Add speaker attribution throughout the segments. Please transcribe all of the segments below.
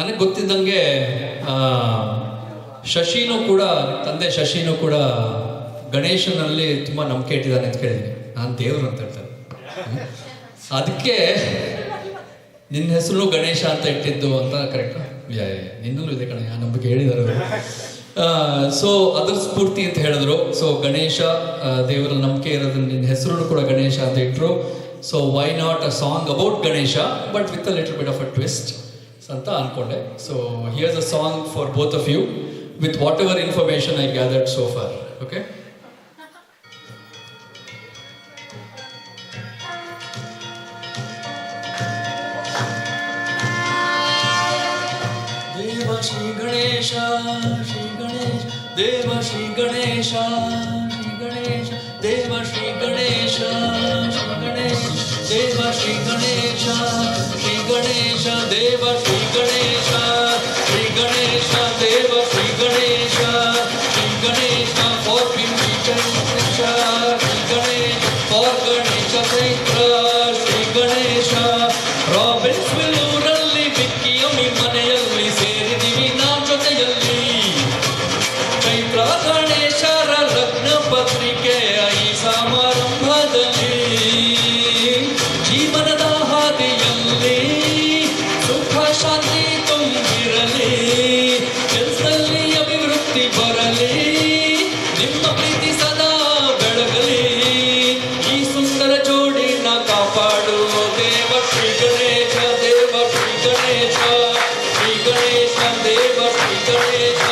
Speaker 1: ನನಗೆ ಗೊತ್ತಿದ್ದಂಗೆ ಶಶಿನೂ ಕೂಡ, ತಂದೆ ಶಶಿನೂ ಕೂಡ ಗಣೇಶನಲ್ಲಿ ತುಂಬ ನಂಬಿಕೆ ಇಟ್ಟಿದ್ದಾನೆ ಅಂತ ಕೇಳಿದ್ದೀನಿ. ನಾನು ದೇವರು ಅಂತ ಹೇಳ್ತಾರೆ, ಅದಕ್ಕೆ ನಿನ್ನ ಹೆಸರು ಗಣೇಶ ಅಂತ ಇಟ್ಟಿದ್ದು ಅಂತ ಕರೆಕ್ಟಾ? ನಿನ್ನಲ್ಲೂ ಇದೆ ಕಣೆ ಆ ನಂಬಿಕೆ ಹೇಳಿದ್ದಾರೆ. ಸೊ ಅದ್ರ ಸ್ಫೂರ್ತಿ ಅಂತ ಹೇಳಿದ್ರು. ಸೊ ಗಣೇಶ ದೇವರ ನಂಬಿಕೆ ಇರೋದನ್ನ ನಿನ್ನ ಹೆಸರು ಕೂಡ ಗಣೇಶ ಅಂತ ಇಟ್ಟರು. So why not a song about Ganesha but with a little bit of a twist ಅಂತ ಅನ್ಕೊಂಡೆ. So here's a song for both of you with whatever information I gathered so far. Okay, Shri Ganesha Shri Ganesha Deva Shri Ganesha Shri Ganesha Deva Shri Ganesha Shri Ganesha Deva Shri Ganesha Shri Ganesha Deva Shri Ganesha Shri Ganesha Deva Shri Ganesha Shri Ganesha for ಪಿಂಡಿ Ganesha Shri Ganesha for Ganesha Chaitra Shri Ganesha Robbins ವಿಲ್ಲೂರಲ್ಲಿ ಬಿಕ್ಕಿಯಮ್ಮಿ ಮನೆಯಲ್ಲಿ ಸೇರಿದಿವಿ ನಾ ಜೊತೆಯಲ್ಲಿ. ಚೈತ್ರ ಗಣೇಶರ ಲಗ್ನ ಪತ್ರಿಕೆಯ ಈ ಸಮಾರಂಭದಲ್ಲಿ ಜೀವನದ ಹಾದಿಯಲ್ಲಿ ಸುಖ ಶಾಂತಿ ತುಂಬಿರಲಿ, ಕೆಲಸದಲ್ಲಿ ಅಭಿವೃದ್ಧಿ ಬರಲಿ, ನಿಮ್ಮ ಪ್ರೀತಿ ಸದಾ ಬೆಳಗಲಿ, ಈ ಸುಂದರ ಜೋಡಿನ ಕಾಪಾಡು ದೇವ ಶ್ರೀ ಗಣೇಶ ದೇವ ಶ್ರೀ ಗಣೇಶ ಶ್ರೀ ಗಣೇಶ ದೇವ ಶ್ರೀ ಗಣೇಶ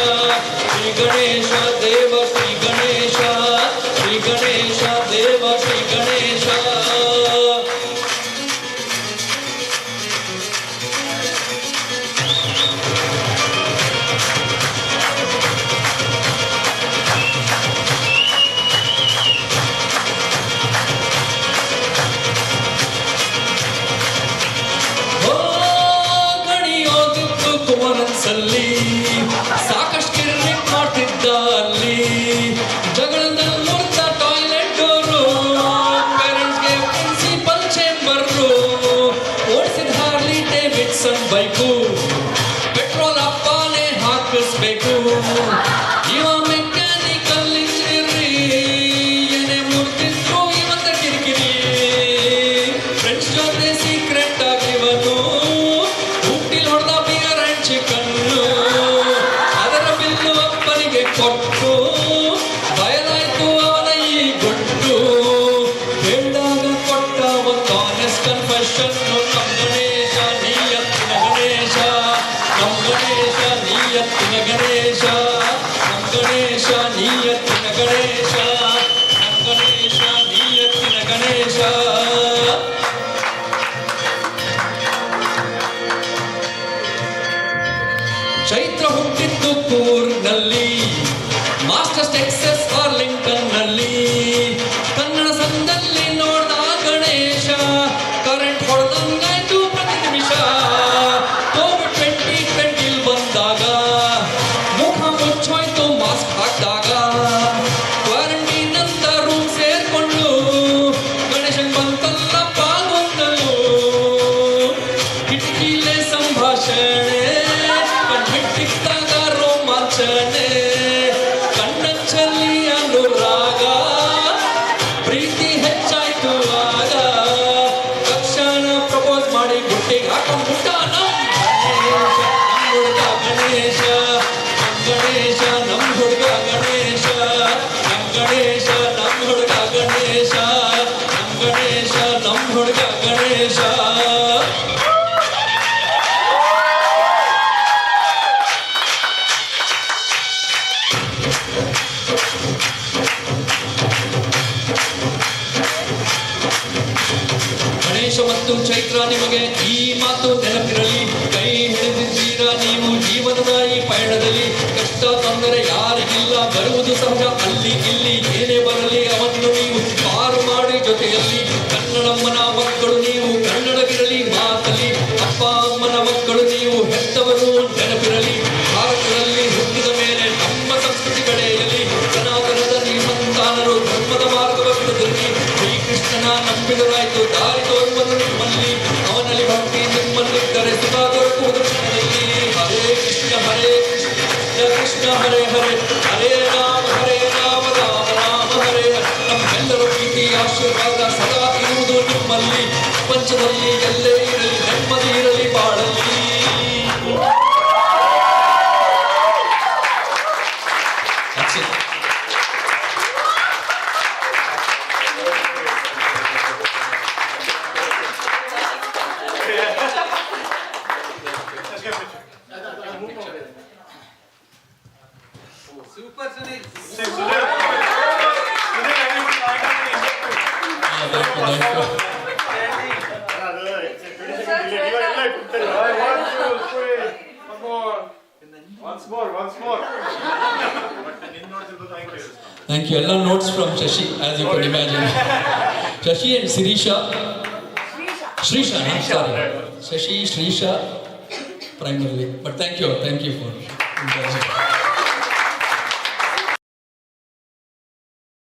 Speaker 1: ಶ್ರೀ ಗಣೇಶ ದೇವ ಶ್ರೀ ಗಣೇಶ ಶ್ರೀ ಗಣೇಶ ದೇವ ಶ್ರೀ ಗಣೇಶ. ಗಣಿಯೋದಿತ್ತು ಕುಮರನ್ಸಲ್ಲಿ, ಸಾಕಷ್ಟು ಕಿರ್ಲಿಕ್ ಮಾಡ್ತಿದ್ದ ಅಲ್ಲಿ, ಜಗಳದಲ್ಲಿ ಮುರ್ದ toilet door, ಪೇರೆಂಟ್ಸ್ಗೆ principal chamber, ಓಡಿಸಿದ ಹಾರ್ಲಿ Davidson bike, petrol ಅಪ್ಪನೇ ಹಾಕಿಸ್ಬೇಕು, ಇವ ಮೆಕ್ಯಾನಿಕಲ್ ಇಂಜಿನಿಯರಿ, ಏನೇ ಮುರ್ತಿದ್ರು ಇವಂತ ಕಿರಿಕಿರಿ, ಫ್ರೆಂಡ್ಸ್ ಜೊತೆ ಸೀಕ್ರೆಟ್ ಆಗಿವನು, ಊಟಿಲ್ ಹೊಡೆದ ಬಿಯರ್ ಅಂಡ್ ಚಿಕನ್ನು, ಅದರ ಬಿಲ್ಲು ಅಪ್ಪನಿಗೆ ಕೊಟ್ಟು ಬಯಲಾಯ್ತು ಅವನ ಈ ಗುಟ್ಟು, ಹೇಳಿದಾಗ ಕೊಟ್ಟ ಒಂದು ಆನೆಸ್ಟ್ ಕನ್ಫೆಷನ್, ನಮ್ ಗಣೇಶ ನೀಯತ್ತಿನ ಗಣೇಶ, ನಮ್ ಗಣೇಶ ನೀಯತ್ತಿನ ಗಣೇಶ, ನಮ್ ಗಣೇಶ ನೀಯತ್ತಿನ ಗಣೇಶ, ನಮ್ ಗಣೇಶ ನೀಯತ್ತಿನ ಗಣೇಶ. ಚೈತ್ರ ಹುಟ್ಟಿದ್ದು ಕೂರ್ನಲ್ಲಿ, ಮಾಸ್ಟರ್ಸ್ ಟೆಕ್ಸಸ್ ಆರ್ಲಿಂಗ್ಟನ್ ನಲ್ಲಿ, ಕನ್ನಡ ಸಂದಲ್ಲಿ ನೋಡ್ದ ಗಣೇಶ, ಕರೆಂಟ್ ಹೊಡೆದಂಗಾಯ್ತು ಪ್ರತಿ ನಿಮಿಷ, ಕೋವಿಡ್ 2020 ಬಂದಾಗ ಮುಖ ಮುಚ್ಚೋಯ್ತು ಮಾಸ್ಕ್ ಹಾಕಿದಾಗ, ಕ್ವಾರಂಟೈನ್ ಅಂತ ರೂಮ್ ಸೇರ್ಕೊಂಡು ಗಣೇಶನ್ ಬಂತಲ್ಲ ಪಾಲ್ಗೊಂಡಲು, ಕಿಟಕಿಲೇ ಸಂಭಾಷಣೆ ಕಣ್ಬಿಟ್ಟಿದ್ದಾಗ ರೋಮಾಂಚನೆ, ಕಣ್ಣಂಚಲ್ಲಿ ಅನುರಾಗ, ಪ್ರೀತಿ ಹೆಚ್ಚಾಯ್ತು ಆಗ, ತಕ್ಷಣ ಪ್ರಪೋಸ್ ಮಾಡಿ ಗುಟ್ಟಿಗೆ ಹಾಕೊಂಡ್ಬಿಟ್ಟ ನಮ್ ಹುಡುಗ ಗಣೇಶ, ನಮ್ ಗಣೇಶ ನಮ್ ಹುಡುಗ ಗಣೇಶ, ನಮ್ ಗಣೇಶ ನಮ್ ಹುಡುಗ ಗಣೇಶ, ನಮ್ ಗಣೇಶ ನಮ್ ಹುಡುಗ ಗಣೇಶ. ಗಣೇಶ ಮತ್ತು ಚೈತ್ರ ನಿಮಗೆ ಈ ಮಾತು ನೆನಪಿರಲಿ, ಕೈ ಹಿಡಿದಿದ್ದೀರಾ ನೀವು ಜೀವನದ ಈ ಪಯಣದಲ್ಲಿ, ಕಷ್ಟ ತೊಂದರೆ ಯಾರಿಗಿಲ್ಲ, ಬರುವುದು ಸಹಜ ಅಲ್ಲಿ ಇಲ್ಲಿ, ಏನೇ ಬರಲಿ ಅವನ್ನು ನೀವು ಪಾರು ಮಾಡಿ ಜೊತೆಯಲ್ಲಿ, ಕನ್ನಡಮ್ಮನ ಮಕ್ಕಳು ನೀವು ಕನ್ನಡವಿರಲಿ ಮಾತಲಿ, ಅಪ್ಪ ಅಮ್ಮನ ಮಕ್ಕಳು ನೀವು ಹೆತ್ತವರು ನೆನಪಿರಲಿ, ಭಾರತದಲ್ಲಿ ಹುಟ್ಟಿದ ಮೇಲೆ ನಮ್ಮ ಸಂಸ್ಕೃತಿ ಕಡೆಯಲ್ಲಿ, ಸನಾತನದ ಸಂತಾನರು ಧರ್ಮದ ಮಾರ್ಗವ ಬಿಡದಿರಲಿ, ಶ್ರೀಕೃಷ್ಣನ ನಂಬಿದರಾಯ್ತು ದಾರಿ ತೋರುವುದು ನಿಮ್ಮಲ್ಲಿ, ಅವನಲ್ಲಿ ಭಕ್ತಿ ನಿಮ್ಮಲ್ಲಿದ್ದರೆ ಸುಖ ದೊರಕುವುದು ಕ್ಷಣದಲ್ಲಿ. ಕೃಷ್ಣ ಹರೇ ಹರೇ ಹರೇ ರಾಮ ರಾಮ ರಾಮ ಹರೇ ಹರೇ. ನಮ್ಮೆಲ್ಲರ ಪ್ರೀತಿ ಆಶೀರ್ವಾದ ಸದಾ ಇರುವುದು ನಿಮ್ಮಲ್ಲಿ, ಪ್ರಪಂಚದಲ್ಲಿ ಎಲ್ಲೇ ಇರಲಿ ನೆಮ್ಮದಿ ಇರಲಿ ಬಾಳಲ್ಲಿ. That's it.
Speaker 2: Super Sunil.
Speaker 1: Thank you. All notes from Shashi, as you can imagine. Shashi and Sirisha. Shrisha. I'm sorry. Shashi, Shrisha, primarily. But thank you for.